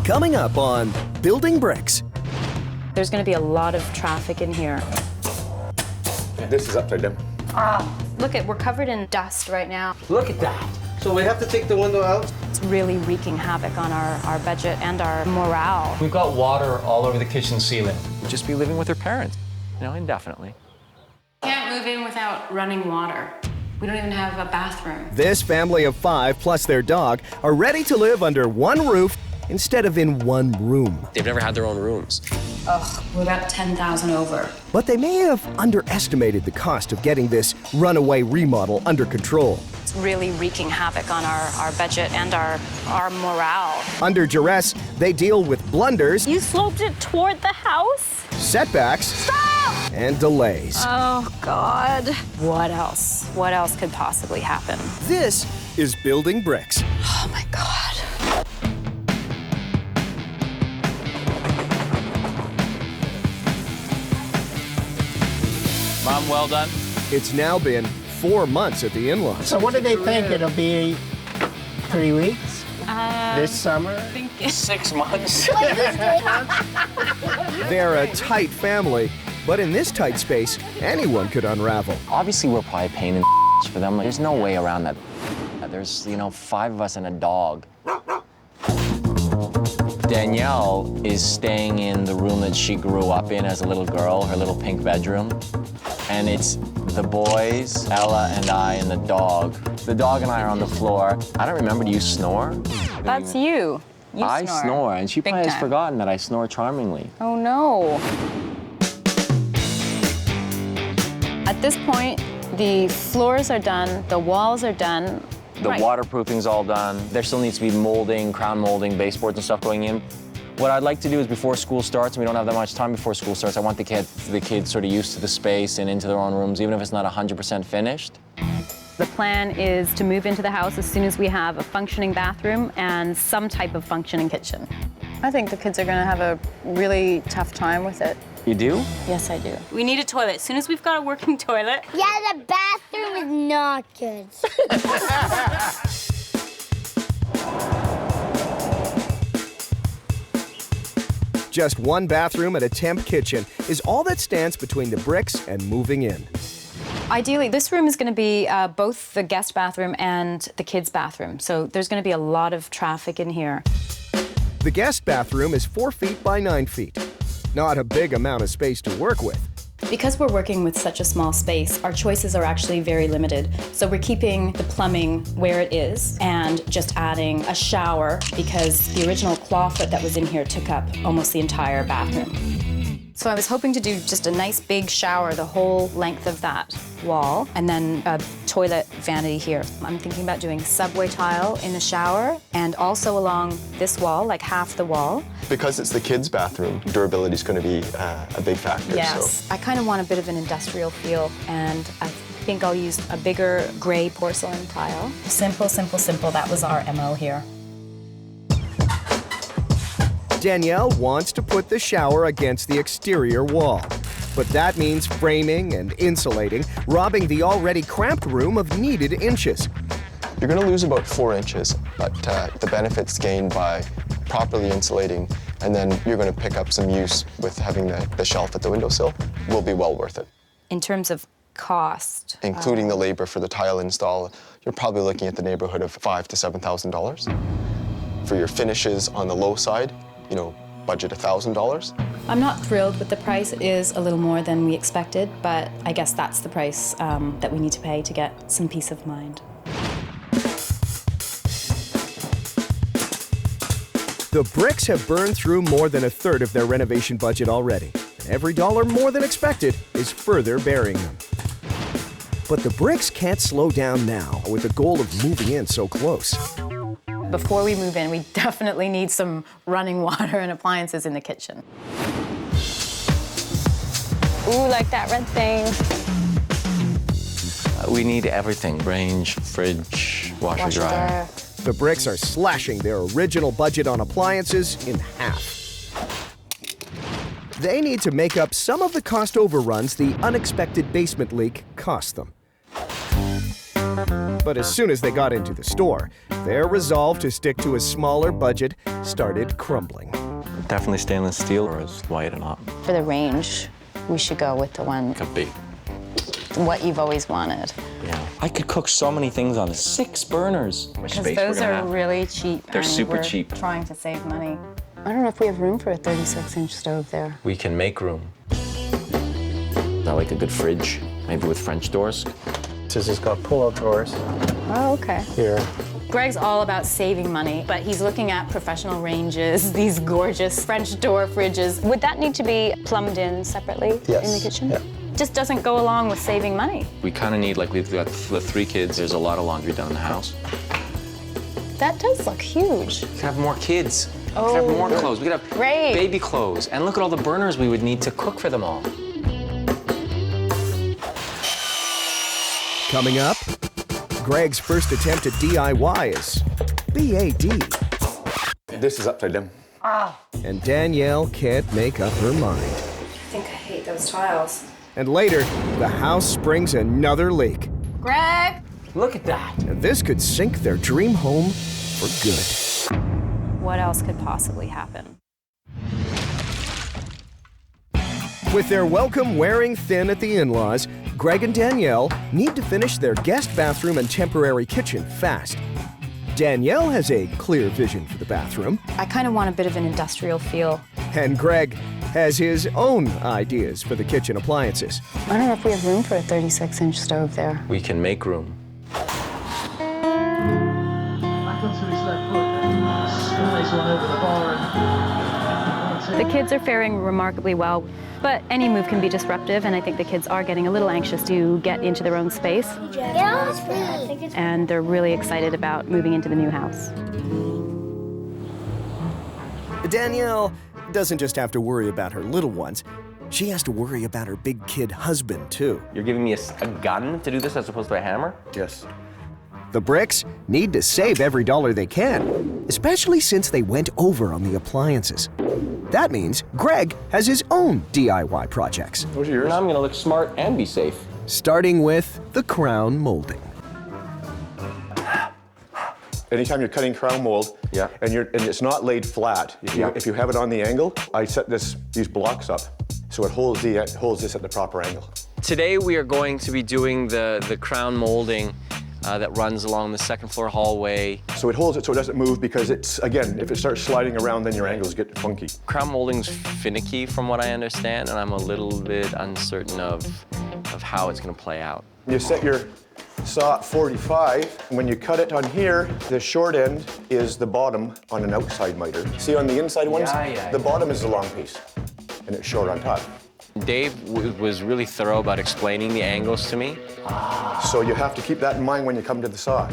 Coming up on Building Bryks. There's going to be a lot of traffic in here. This is upside down. Look, we're covered in dust right now. Look at that. So we have to take the window out? It's really wreaking havoc on our budget and our morale. We've got water all over the kitchen ceiling. Just be living with her parents, indefinitely. Can't move in without running water. We don't even have a bathroom. This family of 5 plus their dog are ready to live under one roof instead of in one room. They've never had their own rooms. Ugh, we're about 10,000 over. But they may have underestimated the cost of getting this runaway remodel under control. It's really wreaking havoc on our budget and our morale. Under duress, they deal with blunders, You sloped it toward the house? setbacks, Stop! and delays. Oh, God. What else? What else could possibly happen? This is Building Bryks. Oh, my God. Mom, well done. It's now been 4 months at the in-laws. So what do they think? It'll be 3 weeks? This summer? 6 months. They're a tight family, but in this tight space, anyone could unravel. Obviously, we're probably a pain in the for them. There's no way around that. There's, 5 of us and a dog. Danielle is staying in the room that she grew up in as a little girl, her little pink bedroom. And it's the boys, Ella and I, and the dog. The dog and I are on the floor. I don't remember, do you snore? That's you. You I snore, and she Big probably has time. forgotten that I snore charmingly. Oh, no. At this point, the floors are done, the walls are done. The waterproofing's all done. There still needs to be molding, crown molding, baseboards and stuff going in. What I'd like to do is before school starts, and we don't have that much time before school starts, I want the kids sort of used to the space and into their own rooms, even if it's not 100% finished. The plan is to move into the house as soon as we have a functioning bathroom and some type of functioning kitchen. I think the kids are gonna have a really tough time with it. You do? Yes, I do. We need a toilet. As soon as we've got a working toilet. Yeah, the bathroom is not good. Just one bathroom and a temp kitchen is all that stands between the Bryks and moving in. Ideally, this room is going to be both the guest bathroom and the kids' bathroom. So there's going to be a lot of traffic in here. The guest bathroom is 4 feet by 9 feet. Not a big amount of space to work with. Because we're working with such a small space, our choices are actually very limited. So we're keeping the plumbing where it is and just adding a shower because the original clawfoot that was in here took up almost the entire bathroom. So I was hoping to do just a nice big shower the whole length of that wall and then a toilet vanity here. I'm thinking about doing subway tile in the shower and also along this wall, like half the wall. Because it's the kids' bathroom, durability is going to be a big factor. Yes. So. I kind of want a bit of an industrial feel, and I think I'll use a bigger gray porcelain tile. Simple, simple, simple. That was our MO here. Danielle wants to put the shower against the exterior wall. But that means framing and insulating, robbing the already cramped room of needed inches. You're going to lose about 4 inches, but the benefits gained by properly insulating, and then you're going to pick up some use with having the shelf at the windowsill, will be well worth it. In terms of cost. Including the labor for the tile install, you're probably looking at the neighborhood of $5,000 to $7,000. For your finishes on the low side, budget $1,000. I'm not thrilled with the price. It is a little more than we expected, but I guess that's the price that we need to pay to get some peace of mind. The Bryks have burned through more than 1/3 of their renovation budget already. Every dollar more than expected is further burying them. But the Bryks can't slow down now with the goal of moving in so close. Before we move in, we definitely need some running water and appliances in the kitchen. Ooh, like that red thing. We need everything, range, fridge, washer, dryer. The Bryks are slashing their original budget on appliances in half. They need to make up some of the cost overruns the unexpected basement leak cost them. But as soon as they got into the store, their resolve to stick to a smaller budget started crumbling. Definitely stainless steel or is white or not. For the range, we should go with the one, A big. what you've always wanted. Yeah. I could cook so many things on 6 burners. Because those are really cheap. They're and super we're cheap. Trying to save money. I don't know if we have room for a 36-inch stove there. We can make room. I like a good fridge, maybe with French doors. This has got pull-out drawers Oh, okay. here. Greg's all about saving money, but he's looking at professional ranges, these gorgeous French door fridges. Would that need to be plumbed in separately Yes. in the kitchen? Yeah. Just doesn't go along with saving money. We kind of need, like we've got the 3 kids, there's a lot of laundry done in the house. That does look huge. We could have more kids. We could have more clothes. We could have Great. baby clothes. And look at all the burners we would need to cook for them all. Coming up, Greg's first attempt at DIY is BAD. This is upside down. And Danielle can't make up her mind. I think I hate those tiles. And later, the house springs another leak. Greg! Look at that. And this could sink their dream home for good. What else could possibly happen? With their welcome wearing thin at the in-laws, Greg and Danielle need to finish their guest bathroom and temporary kitchen fast. Danielle has a clear vision for the bathroom, I kind of want a bit of an industrial feel. and Greg has his own ideas for the kitchen appliances. I don't know if we have room for a 36-inch stove there. We can make room. The kids are faring remarkably well, but any move can be disruptive, and I think the kids are getting a little anxious to get into their own space, and they're really excited about moving into the new house. Danielle doesn't just have to worry about her little ones. She has to worry about her big kid husband, too. You're giving me a gun to do this as opposed to a hammer? Yes. The Bryks need to save every dollar they can, especially since they went over on the appliances. That means Greg has his own DIY projects, Those are yours. And I'm gonna look smart and be safe. starting with the crown molding. Anytime you're cutting crown mold, Yeah. and it's not laid flat, if you have it on the angle, I set these blocks up so it holds this at the proper angle. Today we are going to be doing the crown molding that runs along the second floor hallway. So it holds it so it doesn't move because it's, again, if it starts sliding around, then your angles get funky. Crown molding's finicky from what I understand, and I'm a little bit uncertain of how it's gonna play out. You set your saw at 45. When you cut it on here, the short end is the bottom on an outside miter. See on the inside ones? Yeah. The bottom is the long piece, and it's short on top. Dave was really thorough about explaining the angles to me, So you have to keep that in mind when you come to the saw.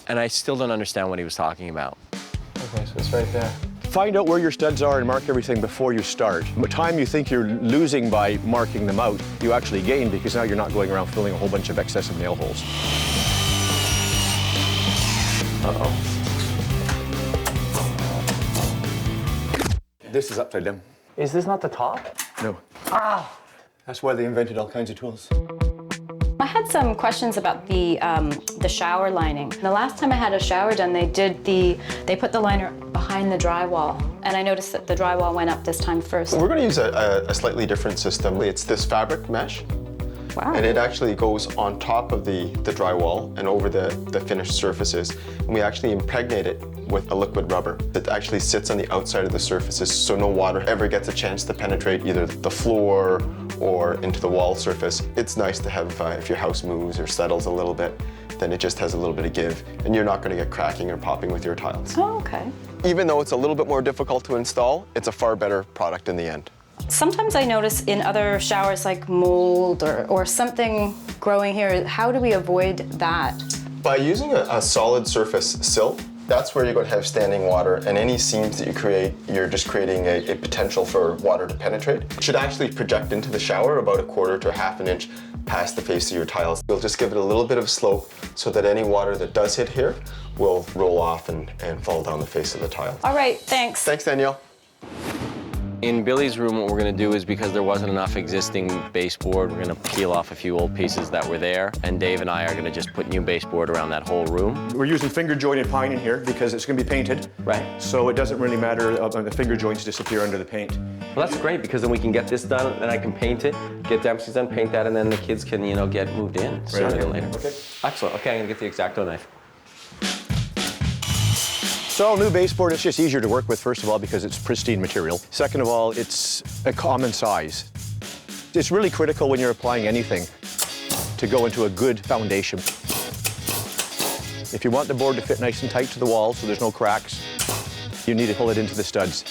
and I still don't understand what he was talking about. Okay, so it's right there. Find out where your studs are and mark everything before you start. The time you think you're losing by marking them out, you actually gain because now you're not going around filling a whole bunch of excessive nail holes. Uh-oh. This is upside down. Is this not the top? No. That's why they invented all kinds of tools. I had some questions about the shower lining. The last time I had a shower done, they put the liner behind the drywall, and I noticed that the drywall went up this time first. We're going to use a slightly different system. It's this fabric mesh, Wow. and it actually goes on top of the drywall and over the finished surfaces. And we actually impregnate it with a liquid rubber that actually sits on the outside of the surfaces so no water ever gets a chance to penetrate either the floor or into the wall surface. It's nice to have, if your house moves or settles a little bit, then it just has a little bit of give, and you're not going to get cracking or popping with your tiles. Oh, okay. Even though it's a little bit more difficult to install, it's a far better product in the end. Sometimes I notice in other showers like mold or something growing here. How do we avoid that? By using a solid surface sill, that's where you're going to have standing water, and any seams that you create, you're just creating a potential for water to penetrate. It should actually project into the shower about 1/4 to 1/2 inch past the face of your tiles. You'll just give it a little bit of slope so that any water that does hit here will roll off and fall down the face of the tile. All right, thanks. Thanks, Danielle. In Billy's room, what we're gonna do is, because there wasn't enough existing baseboard, we're gonna peel off a few old pieces that were there, and Dave and I are gonna just put new baseboard around that whole room. We're using finger jointed pine in here because it's going to be painted. Right. So it doesn't really matter the finger joints disappear under the paint. Well, that's great, because then we can get this done, and I can paint it, get Dempsey's done, paint that, and then the kids can, you know, get moved in sooner than later. Okay. Excellent. Okay, I'm gonna get the X-Acto knife. So new baseboard, it's just easier to work with, first of all, because it's pristine material. Second of all, it's a common size. It's really critical when you're applying anything to go into a good foundation. If you want the board to fit nice and tight to the wall so there's no cracks, you need to pull it into the studs.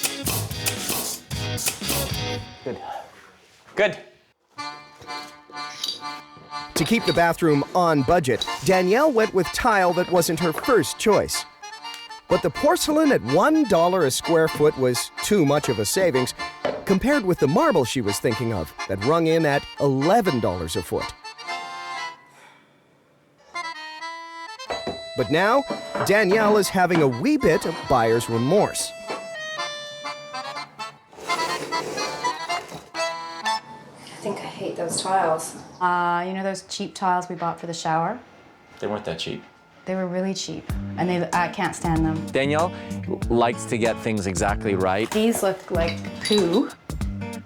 Good. Good. To keep the bathroom on budget, Danielle went with tile that wasn't her first choice. But the porcelain at $1 a square foot was too much of a savings compared with the marble she was thinking of that rung in at $11 a foot. But now, Danielle is having a wee bit of buyer's remorse. I think I hate those tiles. You know those cheap tiles we bought for the shower? They weren't that cheap. They were really cheap, and I can't stand them. Danielle likes to get things exactly right. These look like poo.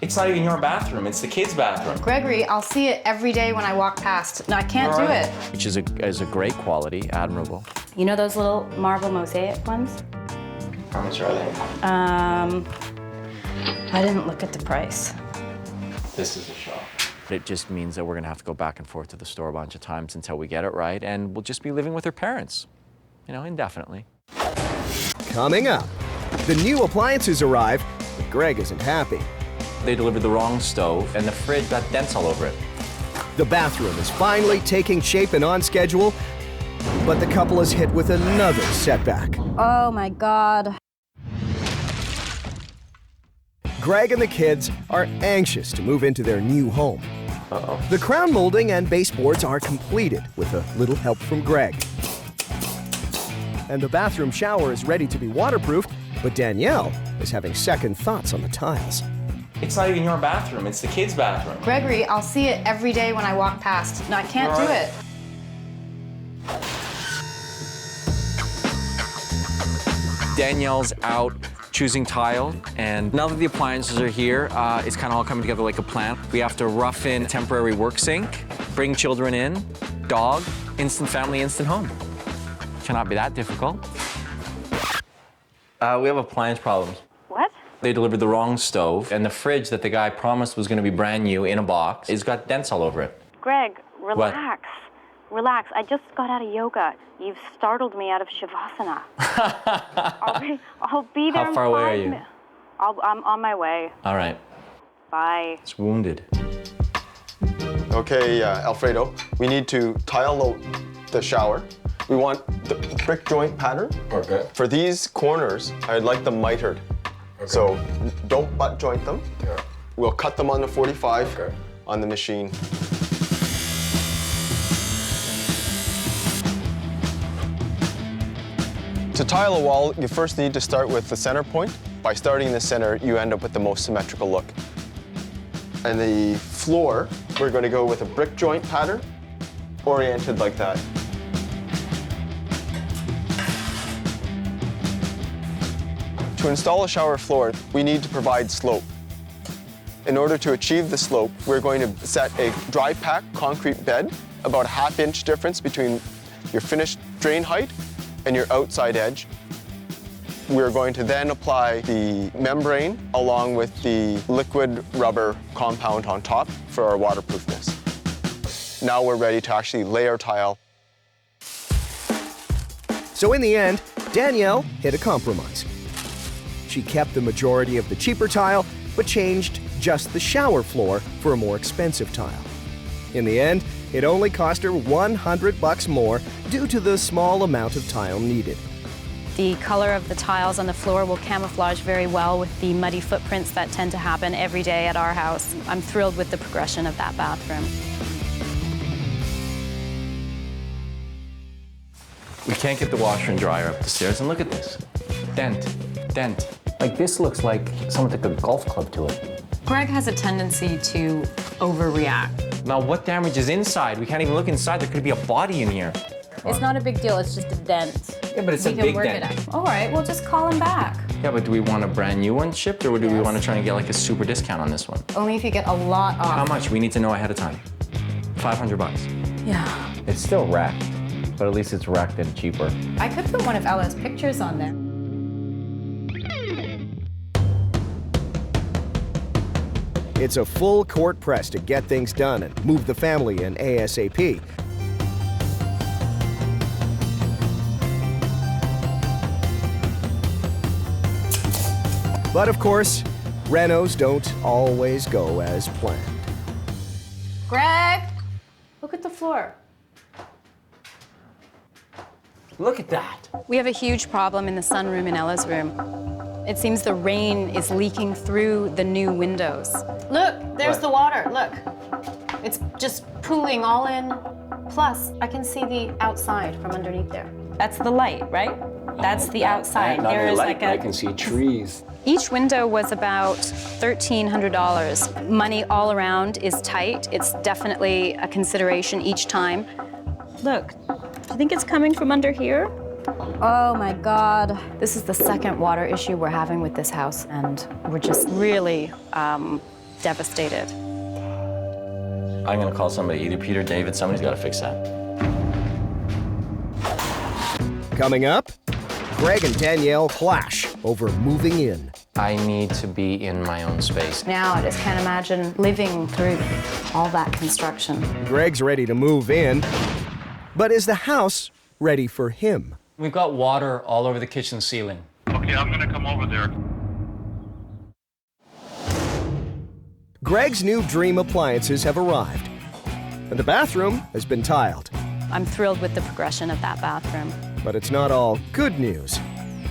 It's not even your bathroom, it's the kids' bathroom. Gregory, I'll see it every day when I walk past. No, I can't do it. Which is a great quality, admirable. You know those little marble mosaic ones? How much are they? I didn't look at the price. This is a shock. It just means that we're gonna have to go back and forth to the store a bunch of times until we get it right, and we'll just be living with her parents, you know, indefinitely. Coming up, the new appliances arrive, but Greg isn't happy. They delivered the wrong stove, and the fridge got dents all over it. The bathroom is finally taking shape and on schedule, but the couple is hit with another setback. Oh my God. Greg and the kids are anxious to move into their new home. The crown molding and baseboards are completed with a little help from Greg. And the bathroom shower is ready to be waterproofed, but Danielle is having second thoughts on the tiles. It's not even your bathroom, it's the kids' bathroom. Gregory, I'll see it every day when I walk past. No, I can't do it. Danielle's out choosing tile, and now that the appliances are here, it's kind of all coming together like a plan. We have to rough in a temporary work sink, bring children in, dog, instant family, instant home. Cannot be that difficult. We have appliance problems. What? They delivered the wrong stove, and the fridge that the guy promised was going to be brand new in a box, it's got dents all over it. Greg, relax. Relax. I just got out of yoga. You've startled me out of Shavasana. I'll be there. How far away are you? I'm on my way. All right. Bye. It's wounded. Okay, Alfredo, we need to tile the shower. We want the brick joint pattern. Okay. For these corners, I'd like them mitered. Okay. So don't butt joint them. Yeah. We'll cut them on the 45 Okay. on the machine. To tile a wall, you first need to start with the center point. By starting in the center, you end up with the most symmetrical look. And the floor, we're going to go with a brick joint pattern, oriented like that. To install a shower floor, we need to provide slope. In order to achieve the slope, we're going to set a dry pack concrete bed, about a ½ inch difference between your finished drain height and your outside edge. We're going to then apply the membrane along with the liquid rubber compound on top for our waterproofness. Now we're ready to actually lay our tile. So in the end, Danielle hit a compromise. She kept the majority of the cheaper tile, but changed just the shower floor for a more expensive tile. In the end, it only cost her $100 more due to the small amount of tile needed. The color of the tiles on the floor will camouflage very well with the muddy footprints that tend to happen every day at our house. I'm thrilled with the progression of that bathroom. We can't get the washer and dryer up the stairs, and look at this. Dent, dent, Like this looks like someone took a golf club to it. Greg has a tendency to overreact. Now what damage is inside? We can't even look inside. There could be a body in here. It's not a big deal, it's just a dent. Yeah, but it's a big dent. All right, we'll just call him back. Yeah, but do we want a brand new one shipped, or do we want to try and get like a super discount on this one? Only if you get a lot off. How much? We need to know ahead of time. $500. Yeah. It's still wracked, but at least it's wracked and cheaper. I could put one of Ella's pictures on there. It's a full court press to get things done and move the family in ASAP. But of course, renos don't always go as planned. Greg, look at the floor. Look at that. We have a huge problem in the sunroom in Ella's room. It seems the rain is leaking through the new windows. Look, there's the water, look. It's just pooling all in. Plus, I can see the outside from underneath there. That's the light, right? That's the outside. There is like a... I can see trees. Each window was about $1,300. Money all around is tight. It's definitely a consideration each time. Look, do you think it's coming from under here? Oh my God. This is the second water issue we're having with this house, and we're just really devastated. I'm gonna call somebody, either Peter, David, somebody's gotta fix that. Coming up, Greg and Danielle clash over moving in. I need to be in my own space. Now I just can't imagine living through all that construction. Greg's ready to move in, but is the house ready for him? We've got water all over the kitchen ceiling. Okay, I'm gonna come over there. Greg's new dream appliances have arrived, and the bathroom has been tiled. I'm thrilled with the progression of that bathroom. But it's not all good news.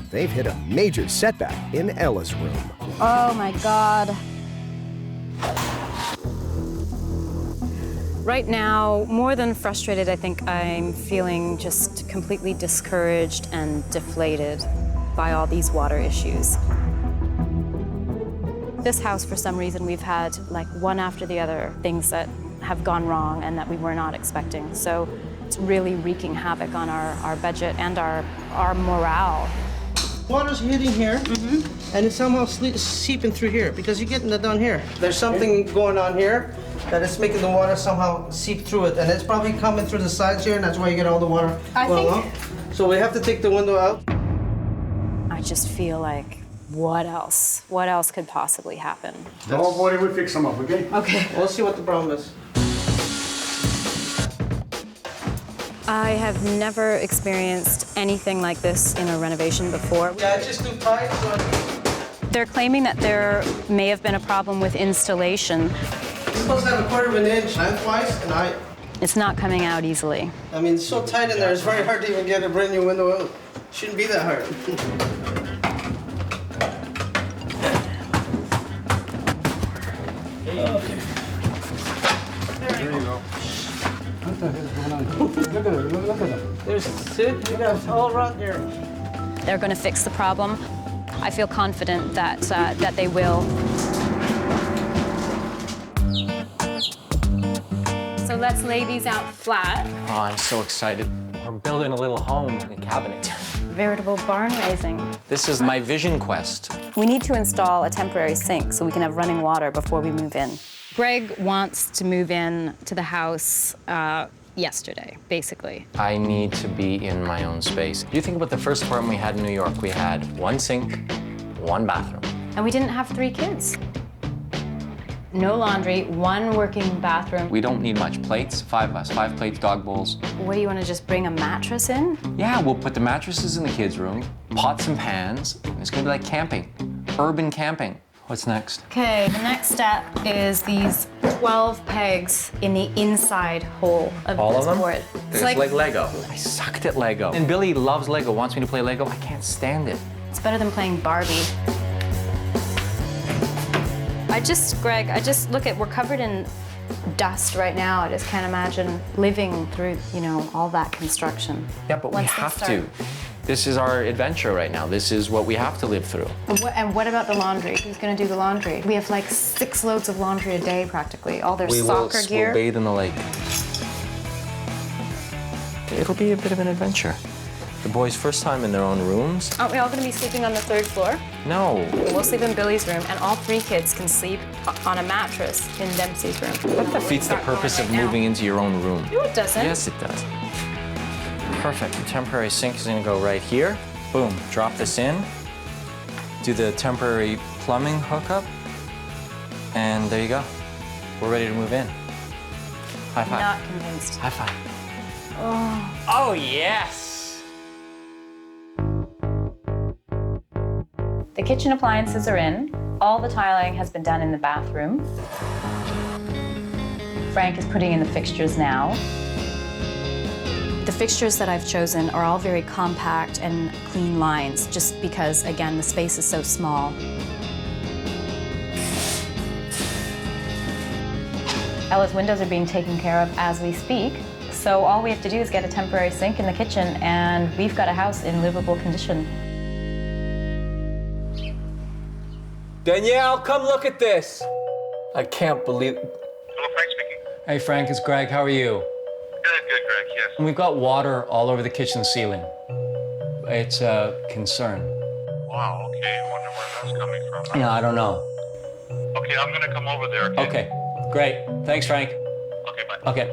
They've hit a major setback in Ella's room. Oh my God. Right now, more than frustrated, I think I'm feeling just completely discouraged and deflated by all these water issues. This house, for some reason, we've had like one after the other things that have gone wrong and that we were not expecting. So it's really wreaking havoc on our budget and our morale. Water's hitting here, and it's somehow seeping through here because you're getting it down here. There's something going on here that is making the water somehow seep through it, and it's probably coming through the sides here, and that's why you get all the water well up. So we have to take the window out. I just feel like, what else? What else could possibly happen? Don't worry, we'll fix them up, okay? Okay. We'll see what the problem is. I have never experienced anything like this in a renovation before. Yeah, it's just too tight. They're claiming that there may have been a problem with installation. It's supposed to have a 1/4 inch lengthwise, and It's not coming out easily. I mean, it's so tight in there, it's very hard to even get a brand new window out. Shouldn't be that hard. Okay. There you go. What the hell is going on? Look at them. There's sit, you got all around here. They're going to fix the problem. I feel confident that that they will. So let's lay these out flat. Oh, I'm so excited. We're building a little home, a cabinet. Veritable barn raising. This is my vision quest. We need to install a temporary sink so we can have running water before we move in. Greg wants to move in to the house yesterday, basically. I need to be in my own space. You think about the first apartment we had in New York. We had one sink, one bathroom. And we didn't have 3 kids. No laundry, 1 working bathroom. We don't need much. Plates, 5 of us, 5 plates, dog bowls. What, do you want to just bring a mattress in? Yeah, we'll put the mattresses in the kids' room, pots and pans. It's gonna be like camping, urban camping. What's next? Okay, the next step is these 12 pegs in the inside hole of All this of them? board. It's like Lego. I sucked at Lego. And Billy loves Lego, wants me to play Lego. I can't stand it. It's better than playing Barbie. Greg, look at, we're covered in dust right now. I just can't imagine living through, all that construction. Yeah, but we have to. This is our adventure right now. This is what we have to live through. And what about the laundry? Who's going to do the laundry? We have like 6 loads of laundry a day practically. All their soccer gear. We'll bathe in the lake. It'll be a bit of an adventure. The boys' first time in their own rooms. Aren't we all going to be sleeping on the 3rd floor? No. We'll sleep in Billy's room, and all 3 kids can sleep on a mattress in Dempsey's room. That defeats the purpose of moving into your own room. No, it doesn't. Yes, it does. Perfect. The temporary sink is going to go right here. Boom. Drop this in. Do the temporary plumbing hookup. And there you go. We're ready to move in. High five. Not convinced. High five. Oh, yes. The kitchen appliances are in. All the tiling has been done in the bathroom. Frank is putting in the fixtures now. The fixtures that I've chosen are all very compact and clean lines, just because, again, the space is so small. Ella's windows are being taken care of as we speak, so all we have to do is get a temporary sink in the kitchen, and we've got a house in livable condition. Danielle, come look at this. I can't believe. Hello, Frank speaking. Hey, Frank, it's Greg. How are you? Good, Greg, yes. We've got water all over the kitchen ceiling. It's a concern. Wow, okay. I wonder where that's coming from. Yeah, I don't know. Okay, I'm gonna come over there, okay? Okay, great. Thanks, Frank. Okay, bye. Okay.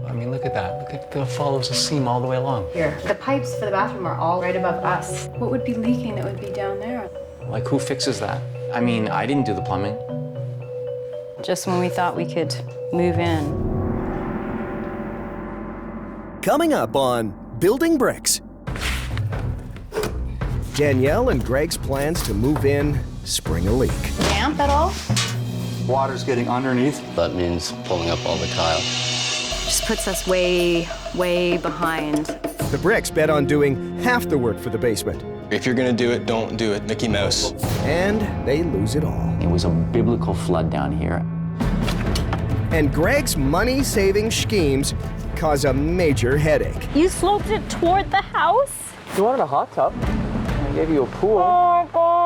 I mean, look at that. Look at that, follows the seam all the way along. Here, the pipes for the bathroom are all right above us. What would be leaking that would be down there? Like, who fixes that? I mean, I didn't do the plumbing. Just when we thought we could move in. Coming up on Building Bricks. Danielle and Greg's plans to move in spring a leak. Damp at all? Water's getting underneath. That means pulling up all the tile. Just puts us way, way behind. The Bricks bet on doing half the work for the basement. If you're gonna do it, don't do it, Mickey Mouse. And they lose it all. It was a biblical flood down here. And Greg's money-saving schemes cause a major headache. You sloped it toward the house? You wanted a hot tub. I gave you a pool. Oh, God.